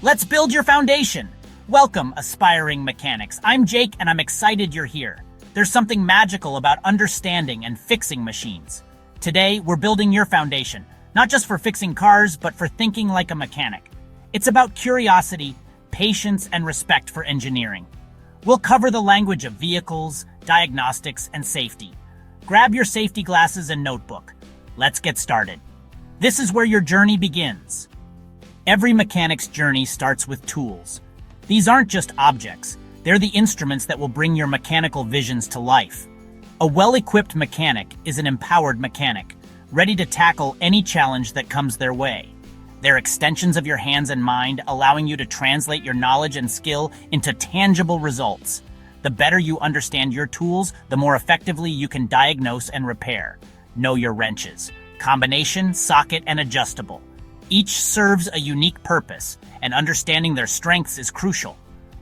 Let's build your foundation. Welcome, aspiring mechanics. I'm Jake, and I'm excited you're here. There's something magical about understanding and fixing machines. Today, we're building your foundation, not just for fixing cars, but for thinking like a mechanic. It's about curiosity, patience, and respect for engineering. We'll cover the language of vehicles, diagnostics, and safety. Grab your safety glasses and notebook. Let's get started. This is where your journey begins. Every mechanic's journey starts with tools. These aren't just objects, they're the instruments that will bring your mechanical visions to life. A well-equipped mechanic is an empowered mechanic, ready to tackle any challenge that comes their way. They're extensions of your hands and mind, allowing you to translate your knowledge and skill into tangible results. The better you understand your tools, the more effectively you can diagnose and repair. Know your wrenches. Combination, socket, and adjustable. Each serves a unique purpose, and understanding their strengths is crucial.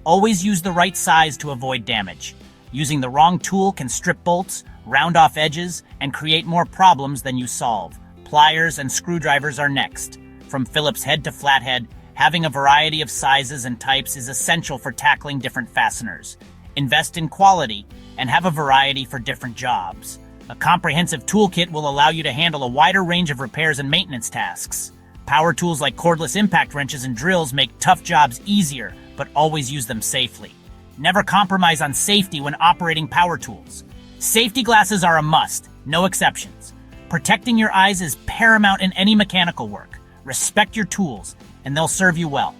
Always use the right size to avoid damage. Using the wrong tool can strip bolts, round off edges, and create more problems than you solve. Pliers and screwdrivers are next. From Phillips head to flathead, having a variety of sizes and types is essential for tackling different fasteners. Invest in quality and have a variety for different jobs. A comprehensive toolkit will allow you to handle a wider range of repairs and maintenance tasks. Power tools like cordless impact wrenches and drills make tough jobs easier, but always use them safely. Never compromise on safety when operating power tools. Safety glasses are a must, no exceptions. Protecting your eyes is paramount in any mechanical work. Respect your tools, and they'll serve you well.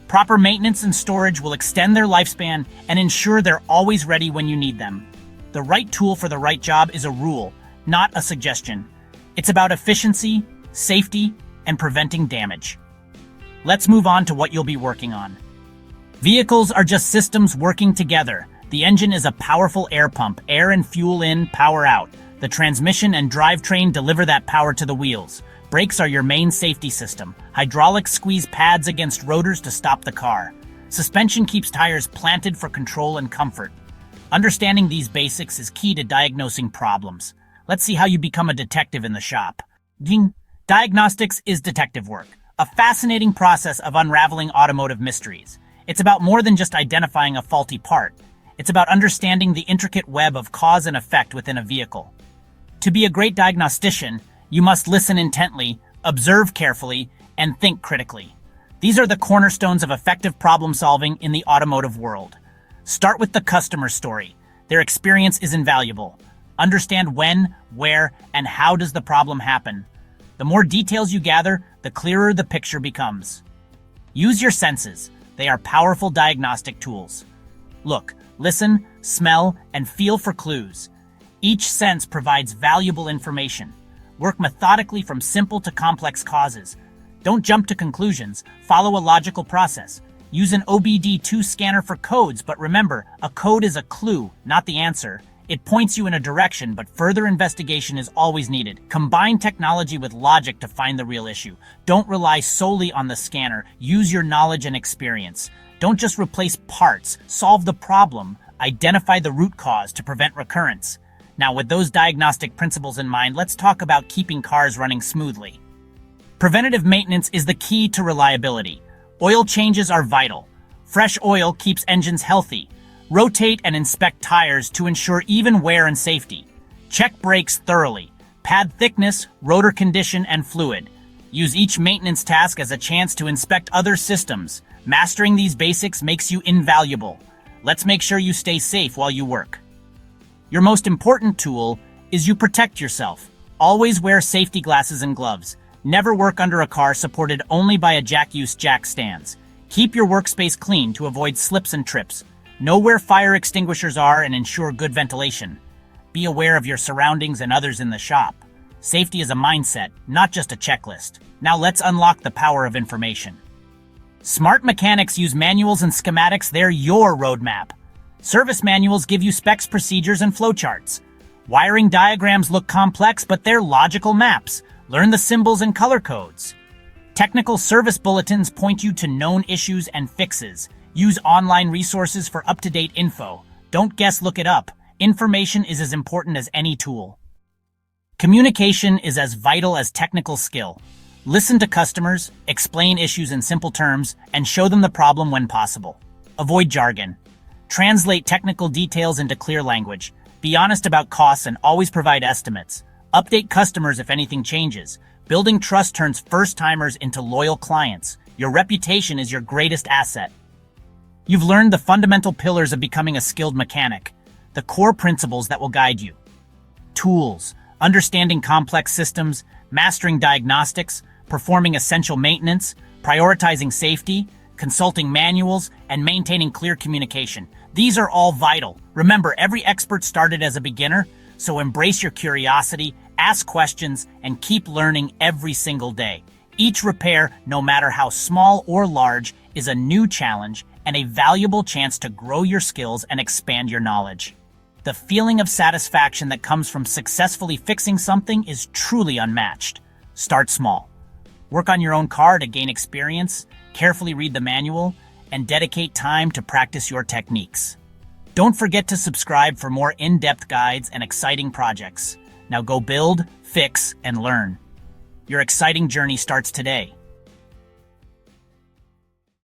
Proper maintenance and storage will extend their lifespan and ensure they're always ready when you need them. The right tool for the right job is a rule, not a suggestion. It's about efficiency, safety, and preventing damage. Let's move on to what you'll be working on. Vehicles are just systems working together. The engine is a powerful air pump, air and fuel in, power out. The transmission and drivetrain deliver that power to the wheels. Brakes are your main safety system. Hydraulics squeeze pads against rotors to stop the car. Suspension keeps tires planted for control and comfort. Understanding these basics is key to diagnosing problems. Let's see how you become a detective in the shop. Ding! Diagnostics is detective work, a fascinating process of unraveling automotive mysteries. It's about more than just identifying a faulty part. It's about understanding the intricate web of cause and effect within a vehicle. To be a great diagnostician, you must listen intently, observe carefully, and think critically. These are the cornerstones of effective problem solving in the automotive world. Start with the customer story. Their experience is invaluable. Understand when, where, and how does the problem happen. The more details you gather, the clearer the picture becomes. Use your senses. They are powerful diagnostic tools. Look, listen, smell, and feel for clues. Each sense provides valuable information. Work methodically from simple to complex causes. Don't jump to conclusions. Follow a logical process. Use an OBD2 scanner for codes, but remember, a code is a clue, not the answer. It points you in a direction, but further investigation is always needed. Combine technology with logic to find the real issue. Don't rely solely on the scanner. Use your knowledge and experience. Don't just replace parts. Solve the problem. Identify the root cause to prevent recurrence. Now, with those diagnostic principles in mind, let's talk about keeping cars running smoothly. Preventative maintenance is the key to reliability. Oil changes are vital. Fresh oil keeps engines healthy. Rotate and inspect tires to ensure even wear and safety. Check brakes thoroughly. Pad thickness, rotor condition, and fluid. Use each maintenance task as a chance to inspect other systems. Mastering these basics makes you invaluable. Let's make sure you stay safe while you work. Your most important tool is you protect yourself. Always wear safety glasses and gloves. Never work under a car supported only by a jack stands. Keep your workspace clean to avoid slips and trips. Know where fire extinguishers are and ensure good ventilation. Be aware of your surroundings and others in the shop. Safety is a mindset, not just a checklist. Now let's unlock the power of information. Smart mechanics use manuals and schematics. They're your roadmap. Service manuals give you specs, procedures, and flowcharts. Wiring diagrams look complex, but they're logical maps. Learn the symbols and color codes. Technical service bulletins point you to known issues and fixes. Use online resources for up-to-date info. Don't guess, look it up. Information is as important as any tool. Communication is as vital as technical skill. Listen to customers, explain issues in simple terms, and show them the problem when possible. Avoid jargon. Translate technical details into clear language. Be honest about costs and always provide estimates. Update customers if anything changes. Building trust turns first-timers into loyal clients. Your reputation is your greatest asset. You've learned the fundamental pillars of becoming a skilled mechanic, the core principles that will guide you. Tools, understanding complex systems, mastering diagnostics, performing essential maintenance, prioritizing safety, consulting manuals, and maintaining clear communication. These are all vital. Remember, every expert started as a beginner, so embrace your curiosity, ask questions, and keep learning every single day. Each repair, no matter how small or large, is a new challenge and a valuable chance to grow your skills and expand your knowledge. The feeling of satisfaction that comes from successfully fixing something is truly unmatched. Start small. Work on your own car to gain experience, carefully read the manual, and dedicate time to practice your techniques. Don't forget to subscribe for more in-depth guides and exciting projects. Now go build, fix, and learn. Your exciting journey starts today.